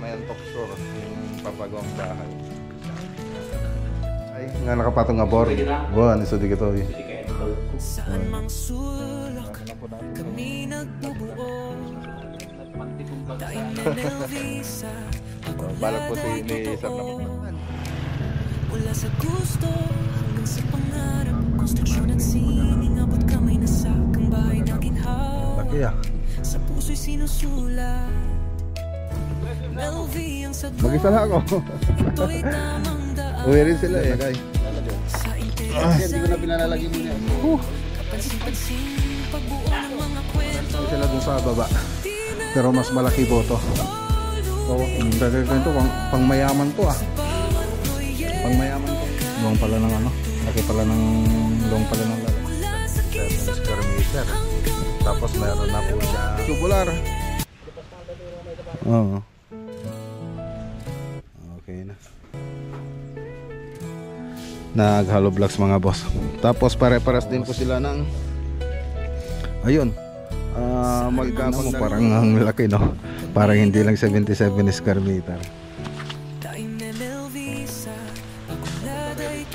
Mayantok Shore, yung papagawang bahay. Ay, nga nakapatong nga bor. Buwan, iso di kito eh. Saan mang sulok kami nagbubuo. Dahil Melvisa Balak po si Sir na magmatan. mula sa gusto hanggang sa pangarap. Konstruksyon at sining abot kamay na sa bahay naking hawak. Laki ah. Sa puso'y sinusulat Melvi ang sagot. Mag-isa na ako. Ito'y tamang daan. Uwi rin sila eh, kay. Sa interes Hindi ko na pinalalagay muna. kapansin-pansin pagbuo ng mga kwento. Sila dun sa baba. Pero mas malaki po to. So, dagdag ko ito, pang mayaman to ah. Pang mayaman to. Long pala ng ano. Laki pala ng long pala ng lalaki. 7 square meter. Tapos meron na po siya tubular. Oo. Okay na. Nag-hollow blocks mga boss. Tapos pare-paras din po sila ng ayun. Magkapang mo parang ang laki no. Parang hindi lang 77 square meter.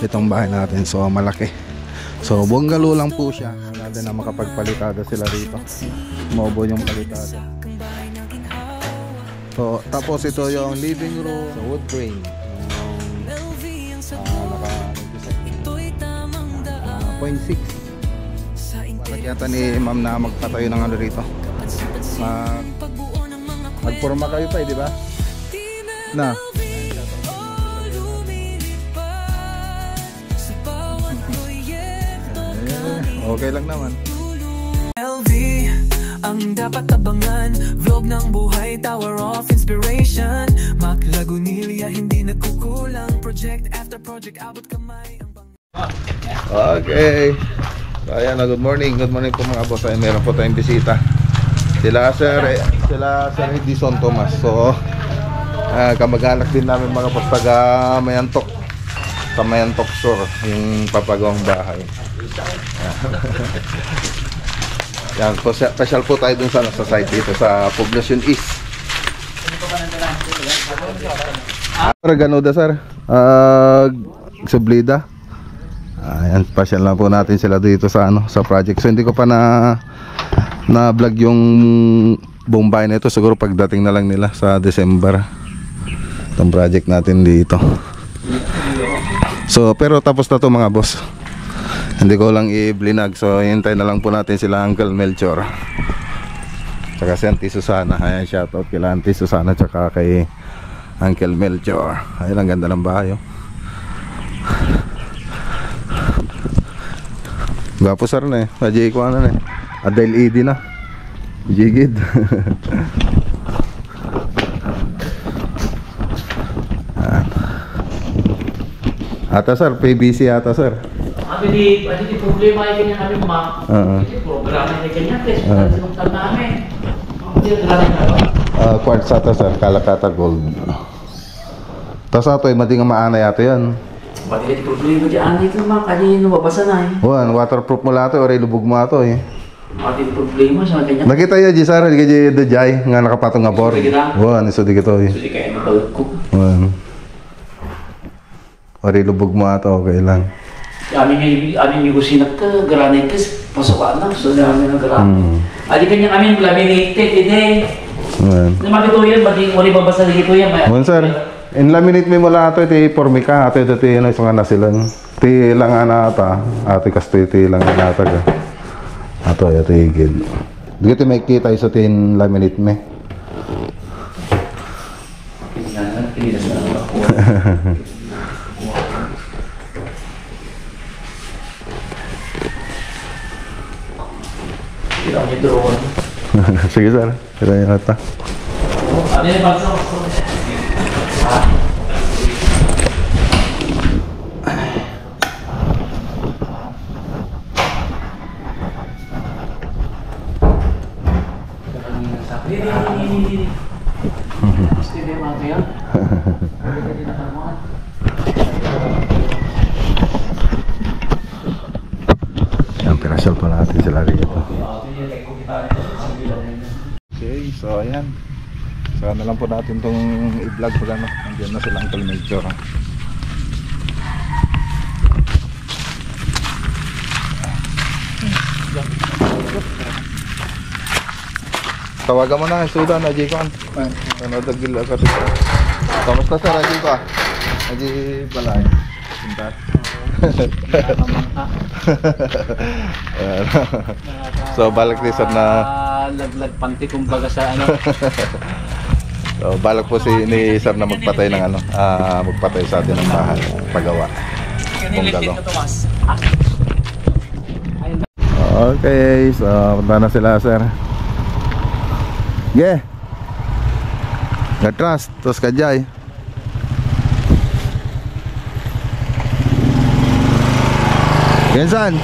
Itong bahay natin so malaki. So bungalow lang po siya. Natin na makapagpalitada sila rito. Mobo yung palitada. So tapos ito yung living room. So wood frame. Naka 0.6. Malaki yata ni ma'am na magpatayo ng ano rito. Magporma kayo pa eh, di ba? Na. Okay lang naman. LV ang dapat abangan. Vlog ng buhay, tower of inspiration. Mac Lagunilla, hindi nagkukulang. Project after project, abot kamay. Okay. So ayan, good morning po mga boss. Ay, meron po tayong bisita. Sila Sir Edison Thomas. So kamag-anak din namin mga boss, taga Mayantok. Sa Mayantok Shore, yung papagawang bahay. Yan, special po tayo dun sa site dito sa Poblacion East. Ganoda sir, Sublida. Ayan, special na po natin sila dito sa sa project. So hindi ko pa na vlog yung buong bahay na ito. Siguro pagdating na lang nila sa December itong project natin dito. So pero tapos na to mga boss. Hindi ko lang i-blinag. So hintay na lang po natin sila Uncle Melchor tsaka si Auntie Susana. Ayan, shoutout kila Auntie Susana tsaka kay Uncle Melchor. Ayan, ang ganda ng bahay oh. Gwapo sir na eh. Ajay ko ano na eh. Adele ED na. Jigid. Ata sir, PBC ata sir. Di problema ay ganyan kami ma. Programa ay ganyan kasi sinuktan namin. Quartz ata sir, Kalakata Gold. Tapos ato ay madi nga maana yata yan. Di problema dyan ito ma, kanina mabasa na eh. Waterproof mo lahat or ilubog mo ato eh. Di problema sa ganyan. Nakita ya sir, di dajay nga nakapatong nga bor. Iso di kito eh. Di kaya nabalag ko. Or ilubog mo ato, okay lang. Amin yung kusinag ka, granites, pasukan na, so namin ang granite. Adi kanya amin laminated, hindi. Naman ito yan, wali babasa dito yan. Sir, in laminate mo mula ato, iti formika, ato ito na isang anasilan. Iti lang anata, ati kasto iti lang anata ka. Ato, ito higid. Di ito may kita isa tin laminate me. Hindi na sila nakakuha. Kita niyo drone. Sige sir, kita niyo nata. Ano yung bansa ko? Yan, pinasyal pa natin sila rito. Okay, so ayan. Saka na lang po natin itong i-vlog pag ano. Nandiyan na sila Uncle Major. Tawagan mo na, Sudan, Aji ko. Nanodagil ako dito. Kamusta sir, Aji ko? Aji Balay. Sintat. So balik din sir na laglag panty kumbaga sa ano. So balak po ni sir na magpatay ng ano, magpatay sa atin ng bahay, pagawa. Bungalo. Okay, so punta na sila sir. Ge. Gatras, terus kajay. Gensan.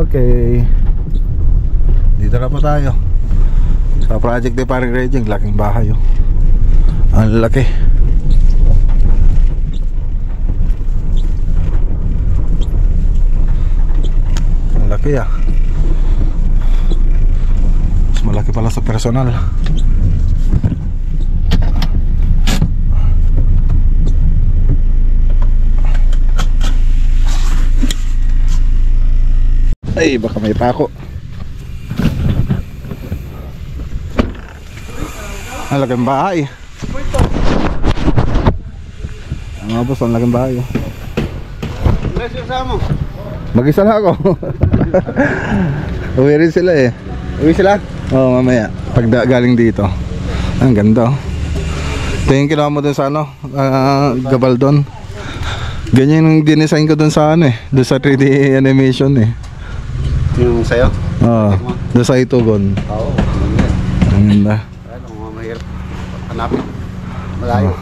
Okay, dito na po tayo sa project ni Paring Reggie. Laking bahay oh. Ang laki. Ang laki ah. Mas malaki pala sa personal. Ay, baka may pako. Ang laking bahay. Mga boss, ang laking bahay. Mag-isa na ako. Uwi rin sila eh. Uwi sila? Oo, mamaya pag galing dito. Ang ganda oh. Tingin kinuha mo dun sa ano, Gabaldon. Ganyan yung dinesign ko dun sa ano eh, dun sa 3D animation eh. Yung sa'yo? Oo, doon sa Itugon. Oo. Ang ganda. Ano, mahirap hanapin. Malayo.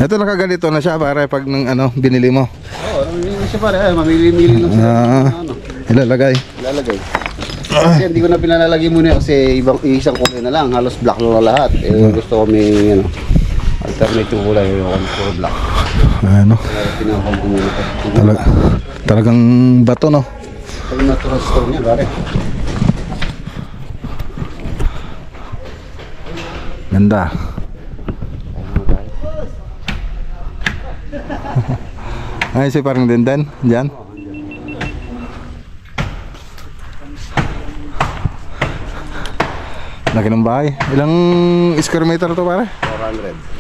Ito nakaganito na siya para pag nang ano, binili mo. Oo, namimili na siya pare. Mamili-mili lang siya. Ilalagay. Ilalagay. Kasi hindi ko na pinalalagay muna kasi isang kulay na lang. Halos black na lahat. Gusto ko may alternative kulay. Yung puro black. Ano? Kaya pinakang ko muna. Talagang bato no. Pag natural store niya, pare. Ganda. Ay, si parang Denden, dyan. Laki ng bahay. Ilang square meter to pare?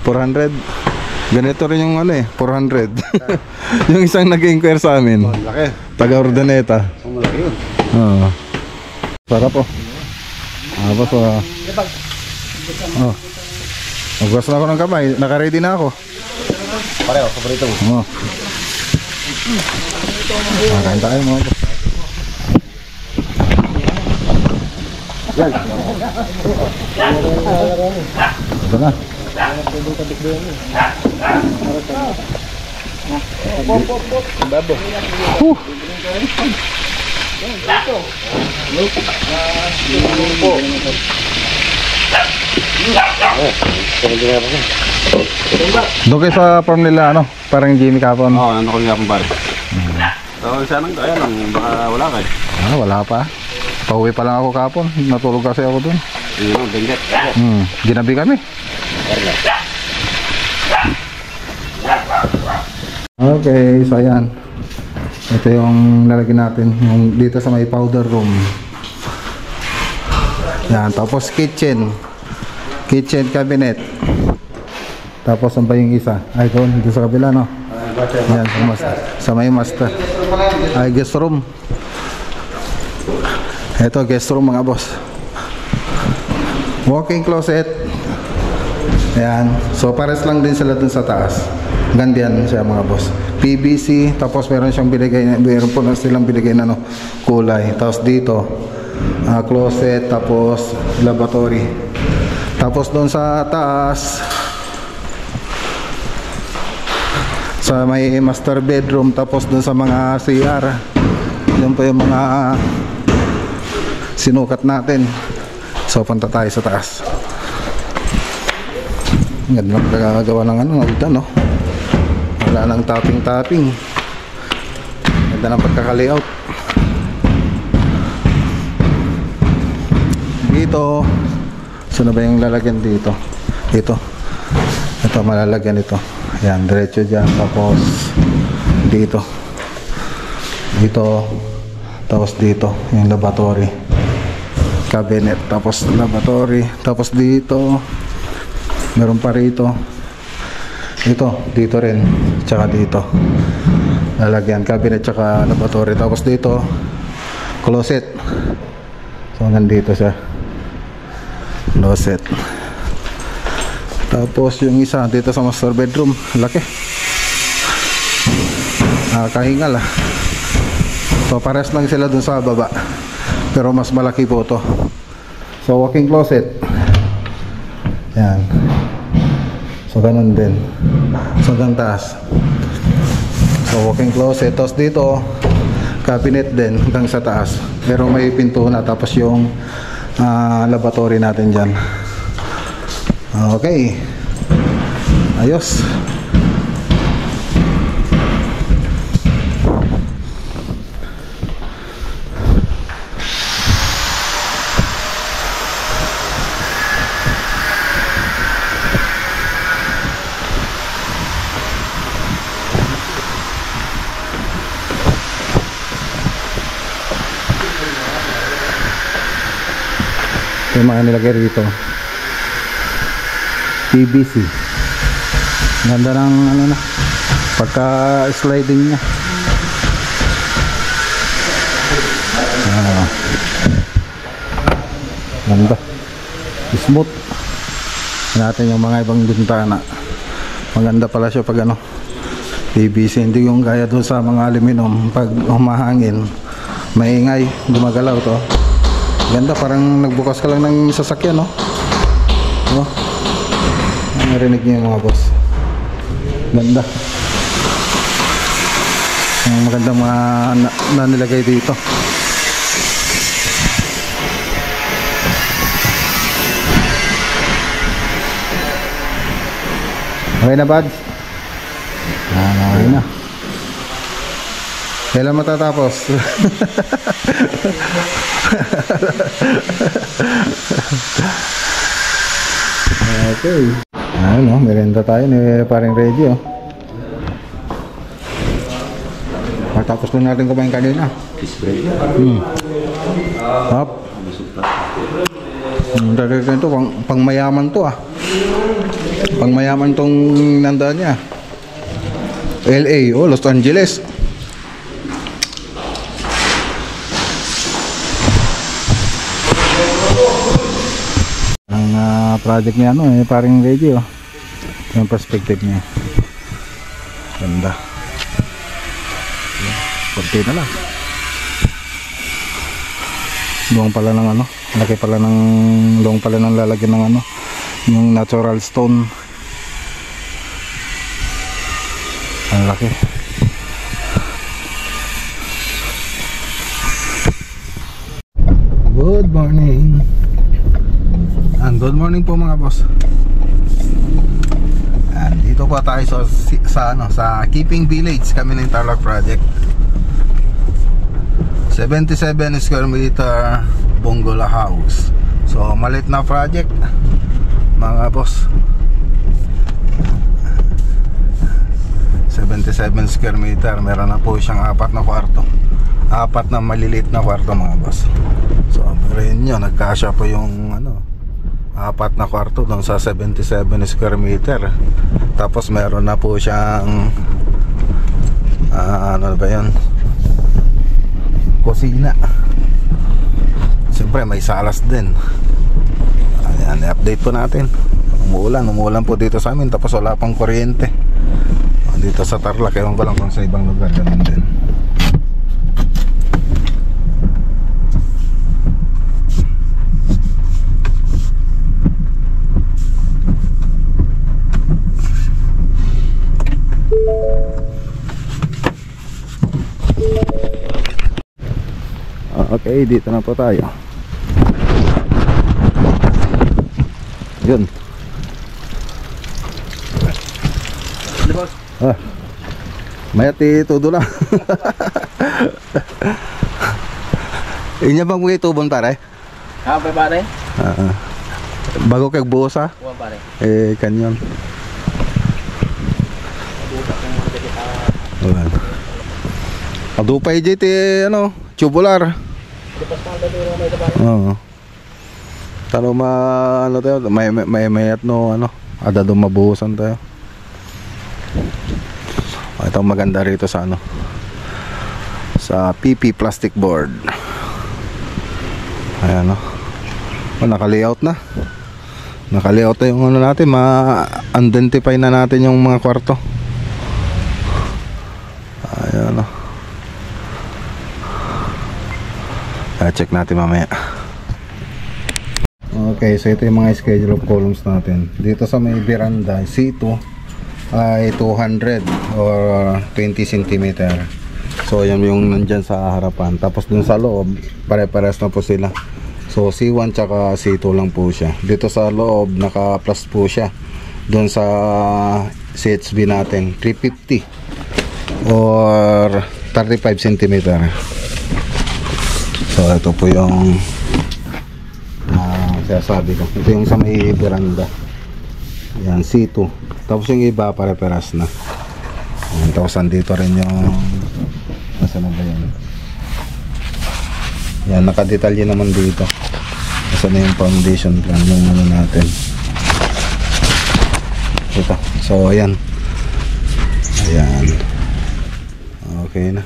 400. 400. Ganito rin yung ano eh, 400. Yung isang nag-inquire sa amin. Laki. Taga Urdaneta. Malaki yun. Oo. Sarap po. Tapos magwas na ako ng kamay. Naka-ready na ako. Pareho, paborito mo. Oo. Makain tayo mga po. Yan. Ito na. Babo. Doon kayo sa farm nila ano, parang Jimmy Capon. Oo, ano ko nga pang pare. So, sana kaya lang, baka wala kayo. Wala pa. Pauwi pa lang ako kapon. Natulog kasi ako doon. Yun ang benget. Ginabi kami. Okay, so ayan. Ito yung lalagyan natin yung dito sa may powder room. Yan, tapos kitchen cabinet. Tapos ang ba yung isa? Ay, doon, dito sa kabila, no? Yan, sa may master. Ay, guest room. Ito, guest room mga boss. Walk-in closet. Yan. So, pares lang din sila dun sa taas. Gandiyan siya mga boss. PVC. Tapos meron siyang binigay, meron po na silang binigay na no, kulay. Tapos dito, closet. Tapos lavatory. Tapos doon sa taas, sa may master bedroom. Tapos doon sa mga CR, yun po yung mga sinukat natin. So punta tayo sa taas. Ganda lang nagagawa ng ano, no? Wala nang topping. Ganda ng pagkaka-layout. Dito, saan ba yung lalagyan dito? Ito malalagyan ito. Ayan, diretso dyan. Tapos dito, tapos dito yung lavatory cabinet, tapos lavatory, tapos dito meron pa rito, dito rin, tsaka dito lalagyan cabinet tsaka lavatory. Tapos dito closet, so nandito siya closet. Tapos yung isa dito sa master bedroom, laki, kahingal so pares lang sila dun sa baba pero mas malaki po to. So walk-in closet, yan, so ganun din, so hanggang taas. So walk-in closet, tapos dito cabinet din hanggang sa taas pero may pinto na. Tapos yung lavatory natin dyan. Okay, ayos. Yung mga nilagay rito PVC, ganda ng ano na pagka sliding nya. Ganda, smooth natin yung mga ibang bintana. Maganda pala siya pag ano PVC, hindi yung gaya doon sa mga aluminum. Pag humahangin maingay, gumagalaw to. Ganda, parang nagbukas ka lang ng sasakyan, no? No? Narinig niyo yung mga boss. Ganda. Ang magandang mga nanilagay dito. Okay na, Bads? Okay na. Kailan matatapos? Okay. Ano, merenda tayo ni paring ready, oh. Matapos lang natin kumain kanina. Hop. Dagdagan to, pang mayaman to, ah. Pang mayaman tong nandaan niya. LA, oh, Los Angeles. Project niya ano paring ready, oh. Yung perspective niya ganda. Kunti na lang. Luwang pala ng ano, laki pala ng luwang pala ng lalagyan ng ano, yung natural stone. Ang laki. Good morning. Good morning po mga boss. Dito po tayo sa Keeping Village kami ng Tarlac Project. 77 square meter bungalow house. So maliit na project mga boss. 77 square meter. Meron na po siyang 4 na kwarto. 4 na maliliit na kwarto mga boss. So rin nyo, nagkasya po yung 4 na kwarto doon sa 77 square meter. Tapos meron na po siyang ano ba yun, kusina. Siyempre may salas din. Ayan, i-update po natin. Umuulan po dito sa amin. Tapos wala pang kuryente dito sa Tarlac. Ewan ko lang kung sa ibang lugar ganun din. Okay, dito na po tayo. Yun. Mayati todo lang. Inya bang may tubon pare? Pare? Bago kag buhos ha? Oo pare. Kanyon. Wala. Adupay jiti tubular. Oo. Talo tayo, may at ada do mabuhusan tayo. Ito maganda rito sa sa PP plastic board. Ayan naka-layout na. Naka-layout na yung natin, ma-identify na natin yung mga kwarto. Ayan check natin mamaya. Okay, so ito yung mga schedule of columns natin. Dito sa may veranda, C2 ay 200 or 20 cm. So yan yung nandyan sa harapan. Tapos dun sa loob, pare-pares na po sila. So C1 tsaka C2 lang po siya. Dito sa loob, naka-plus po siya. Dun sa CHB natin, 350 or 35 cm. So ito po yung sasabi ko. Ito yung sa may veranda. Yan, C2. Tapos yung iba pare-peras na. Yan, tapos andito rin yung nasa na ba yan? Yan, nakadetalye naman dito. Nasa na yung foundation plan yung natin. Ito. So ayan. Ayan. Okay na.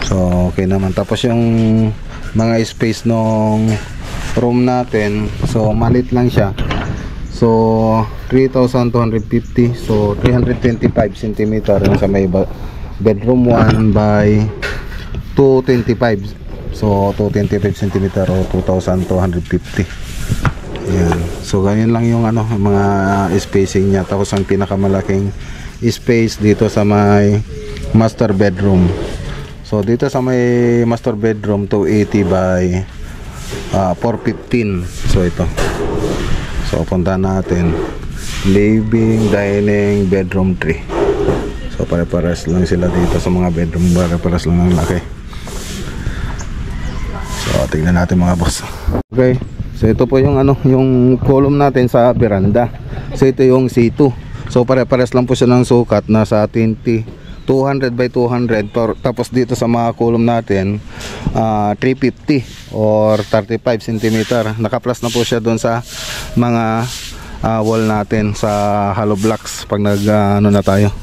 So okay naman. Tapos yung mga space nung room natin, so malit lang siya. So 3,250. So 325 cm yung sa may bedroom 1 by 225. So 225 cm o 2,250. Ayan. So ganyan lang yung mga spacing niya. Tapos ang pinakamalaking space dito sa may master bedroom. So dito sa may master bedroom 280 by 415. So ito. So puntahan natin. Living, dining, bedroom 3. So pare-pares lang sila dito sa mga bedroom. Pare-pares lang ang laki. So tingnan natin mga boss. Okay. So ito po yung yung column natin sa veranda. So ito yung C2. So pare-pares lang po siya ng sukat, nasa 200 by 200. Tapos dito sa mga column natin 350 or 35 cm. Naka-plus na po siya doon sa mga wall natin sa hollow blocks pag nag na tayo,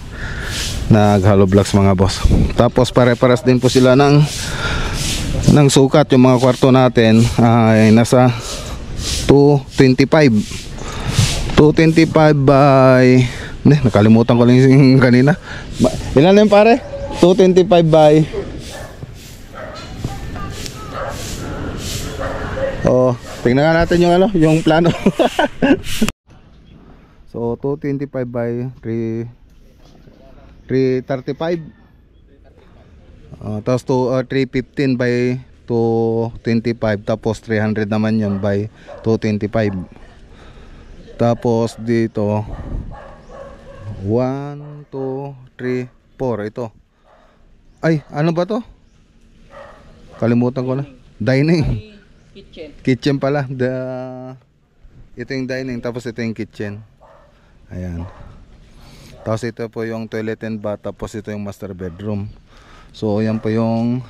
nag hollow blocks mga boss. Tapos pare-pares din po sila ng sukat. Yung mga kwarto natin ay nasa 225 by nakalimutan ko lang yung kanina. Ilan na yun pare? 225 by tingnan nga natin yung yung plano. So 225 by 335. Tapos 315 by 225. Tapos 300 naman yun by 225. Tapos dito 1, 2, 3, 4. Ito. Ay, ano ba to? Kalimutan ko na. Dining. Kitchen pala. Ito yung dining. Tapos ito yung kitchen. Ayan. Tapos ito po yung toilet and bath, tapos ito yung master bedroom. So yan po yung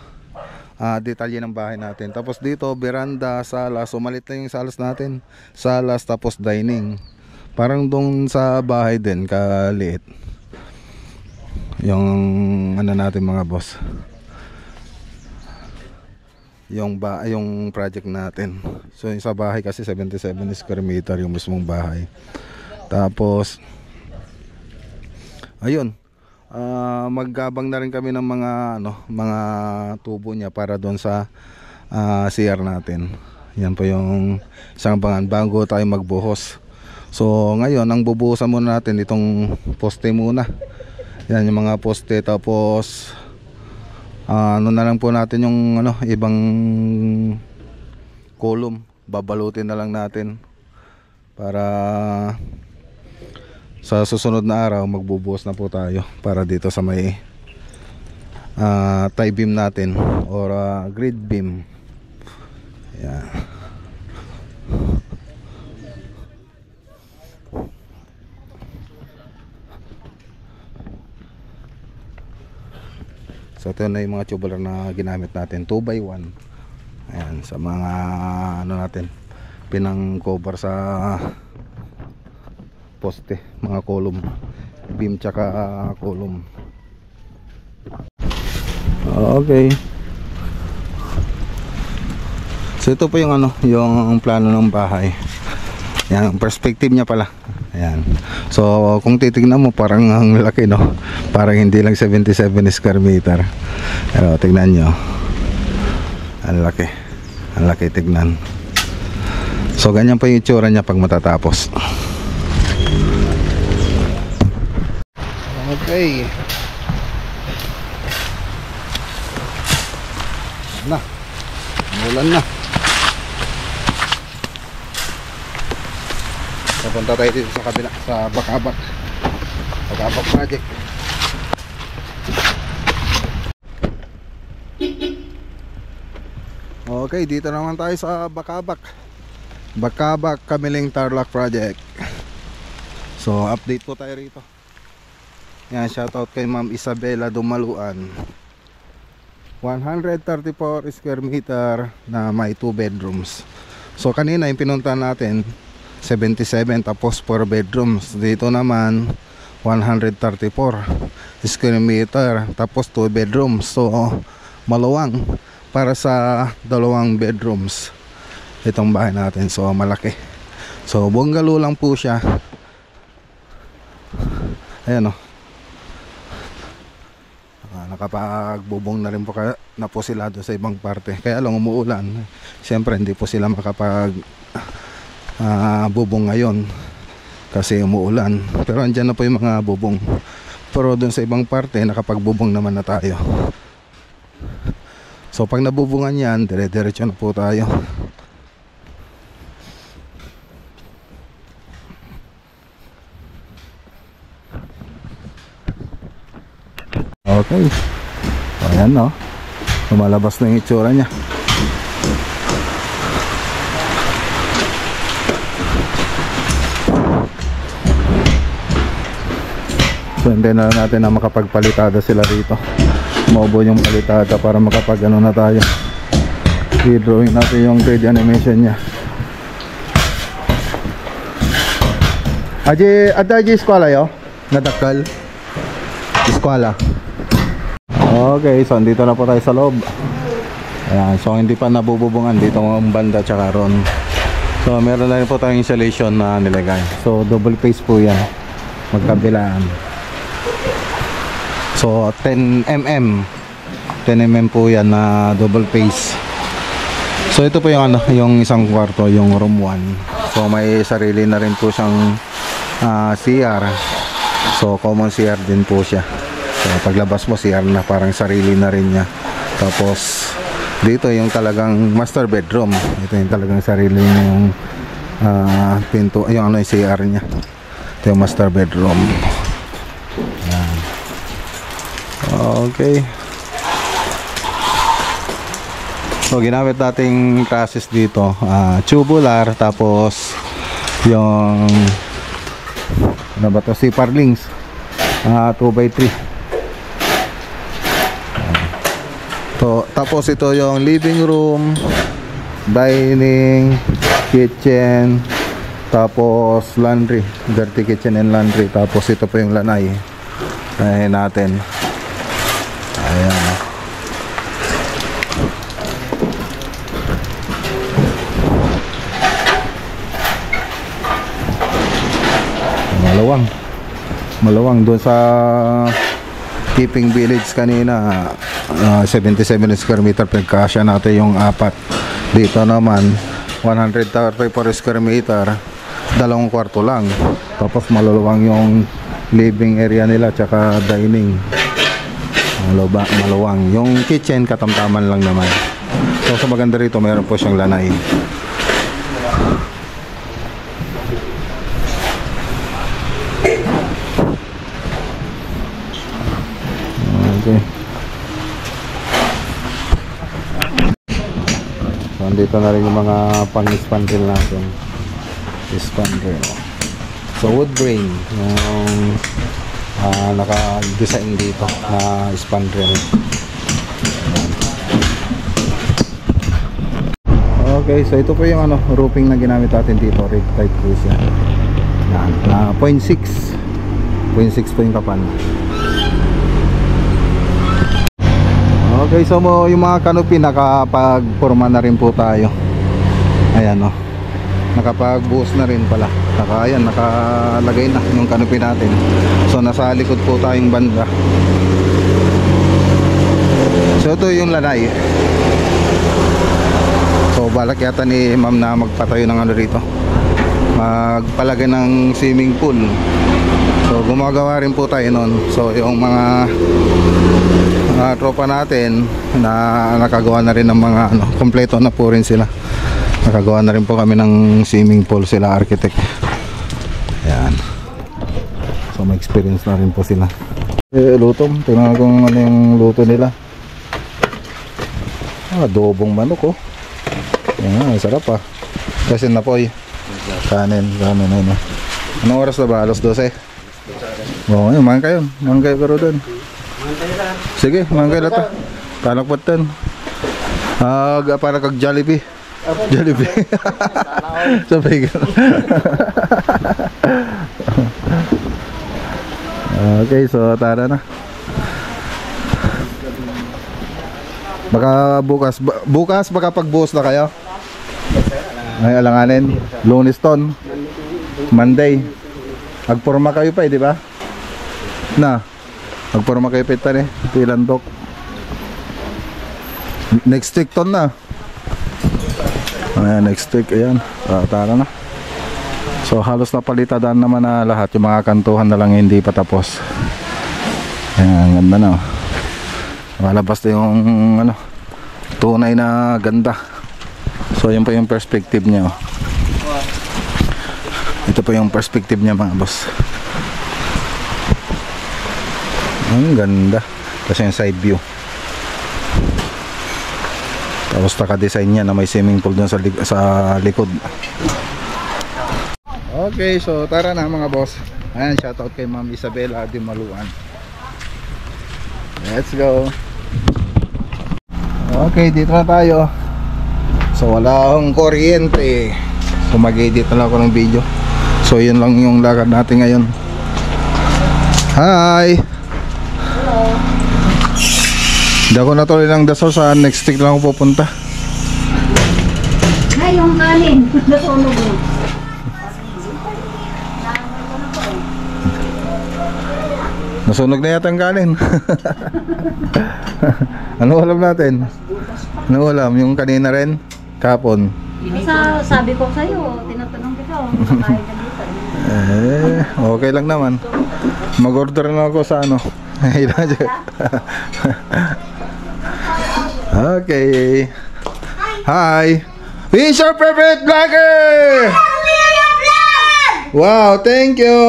detalye ng bahay natin. Tapos dito veranda, sala. So malit lang yung salas natin. Salas tapos dining. Parang doon sa bahay din kaliit. Yung ano natin mga boss. Yung project natin. So yung sa bahay kasi 77 square meter yung mismong bahay. Tapos ayun, maggabang na rin kami ng mga tubo niya para doon sa CR natin. Yan po yung isang abangan bago tayo magbuhos. So ngayon ang bubuhusan muna natin itong poste muna. Yan yung mga poste, tapos ano na lang po natin yung ibang column, babalutin na lang natin para sa susunod na araw magbubuhos na po tayo para dito sa may tie beam natin or grid beam. Yan. So ito na yung mga tubular na ginamit natin, 2x1. Ayan, sa mga natin, pinang cover sa poste, mga column, beam tsaka column. Okay. So ito po yung yung plano ng bahay. Yan, perspective niya pala. Ayan. So kung titignan mo parang ang laki, no? Parang hindi lang 77 square meter. Pero tignan nyo, ang laki. Ang laki tignan. So ganyan pa yung itsura niya pag matatapos. Okay. Na. Umulan na. Papunta tayo dito sa kabila, sa Bakabak project. Okay, dito naman tayo sa Bakabak Kamiling Tarlac project. So update po tayo rito. Yan, shoutout kay Ma'am Isabela Dumaluan. 134 square meter na may 2 bedrooms. So kanina yung pinunta natin 77 tapos 4 bedrooms. Dito naman 134 square meter tapos 2 bedrooms. So maluwang para sa 2 bedrooms itong bahay natin. So malaki. So bungalow lang po siya. Ayan o. Nakapagbubong na rin po na po sila doon sa ibang parte. Kaya lang umuulan. Siyempre hindi po sila makapag bubong ngayon kasi umuulan, pero andyan na po yung mga bubong. Pero doon sa ibang parte nakapagbubong naman na tayo. So pag nabubungan yan, dire-diretso na po tayo. Okay, so ayan, no? Lumalabas na yung itsura nya. So hindi na natin na makapagpalitada sila rito. Maubo yung palitada para makapag na tayo. I-drawing natin yung 3D animation nya. Ada aja eskwala yo? Nadakal? Eskwala. Okay, so andito na po tayo sa loob. Ayan, so hindi pa nabububungan dito ng banda tsaka ron. So meron na rin po tayong insulation na nilagay. So double face po yan, magkabilaan. So 10mm po yan na double face. So ito po yung yung isang kwarto, yung room 1. So may sarili na rin po siyang CR. So common CR din po siya. So paglabas mo CR na, parang sarili na rin niya. Tapos dito yung talagang master bedroom. Ito yung talagang sarili yung pinto, yung yung CR niya. Ito yung master bedroom. Yan. Okay. So ginamit nating trusses dito, tubular, tapos yung ano ba to, C-Parlings. 2x3. Tapos ito yung living room, dining, kitchen, tapos laundry, dirty kitchen and laundry. Tapos ito po yung lanay. Ayan natin. Ayan. Malawang doon sa Keeping Village kanina, 77 square meter, pagkasya natin yung 4. Dito naman 134 square meter, 2 kwarto lang. Tapos maluwang yung living area nila tsaka dining. Maluwang yung kitchen, katamtaman lang naman. So sa maganda rito, mayroon po siyang lanay. Okay. So andito na rin yung mga pang-spandrel natin. Spandrel. So wood grain yung naka-design dito na spandrel. Okay, so ito po yung roofing na ginamit natin dito, rig type po siya. Na 0.6 po yung kapal. Okay, so yung mga canopy nakapagporma na rin po tayo. Ayan nakapagbuhos na rin pala. Nakalagay na yung canopy natin. So nasa likod po tayong banda. So ito yung lanay. So balak yata ni ma'am na magpatayo ng rito, magpalagay ng swimming pool. So gumagawa rin po tayo nun. So yung mga tropa natin na nakagawa na rin ng mga kompleto na po rin sila. Nakagawa na rin po kami ng swimming pool, sila architect. Ayan. So may experience na rin po sila. Luto, tingnan ko kung ano yung luto nila. Adobong manok Ayan, sarap kasi napoy. Kanin ano. Anong oras na ba? Alas 12? Oo, makan kayo pero doon. Sige, manggay lata. Talakpatan. Para kag Jollibee. Sabay ka. Okay, so tara na. Baka bukas baka pagbuhos na kayo. Ay alanganin. Luniston. Monday. Agporma kayo pa di ba? Magporma kayo pita Pilandok. Next week ton na. Ayan, next week, ayan. Tara na. So halos napalitadaan naman na lahat. Yung mga kantuhan na lang hindi pa tapos. Ayan, ganda na. Malabas na yung tunay na ganda. So yun pa yung perspective niya. Ito pa yung perspective niya mga boss. Ang ganda kasi yung side view. Tapos naka-design niya na may swimming pool dun sa likod. Okay, so tara na mga boss. Ayan, shoutout kay Ma'am Isabela Dimaluan. Let's go. Okay, dito na tayo. So wala akong kuryente. So mag-edit na lang ako ng video. So yun lang yung lakad natin ngayon. Hi! Hindi ako natuloy ng dasal, sa next week lang ako pupunta. Ay, yung kanin. Nasunog mo. Nasunog na yata ang kanin. Ano ulam natin? Ano ulam? Yung kanina rin? Kapon? Sabi ko sa'yo, tinatanong kita, makakain ka dito. Okay lang naman. Mag-order na ako sa Okay. Hi. Who's your favorite vlogger? Wow, thank you.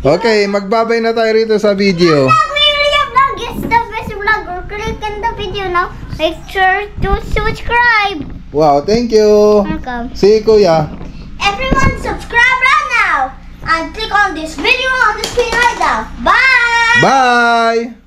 Okay, magbabay na tayo rito sa video. Vlog is the best vlogger. Click in the video now. Make sure to subscribe. Wow, thank you. Welcome. See you, Kuya. Everyone subscribe right now. and click on this video on the screen right now. Bye! Bye!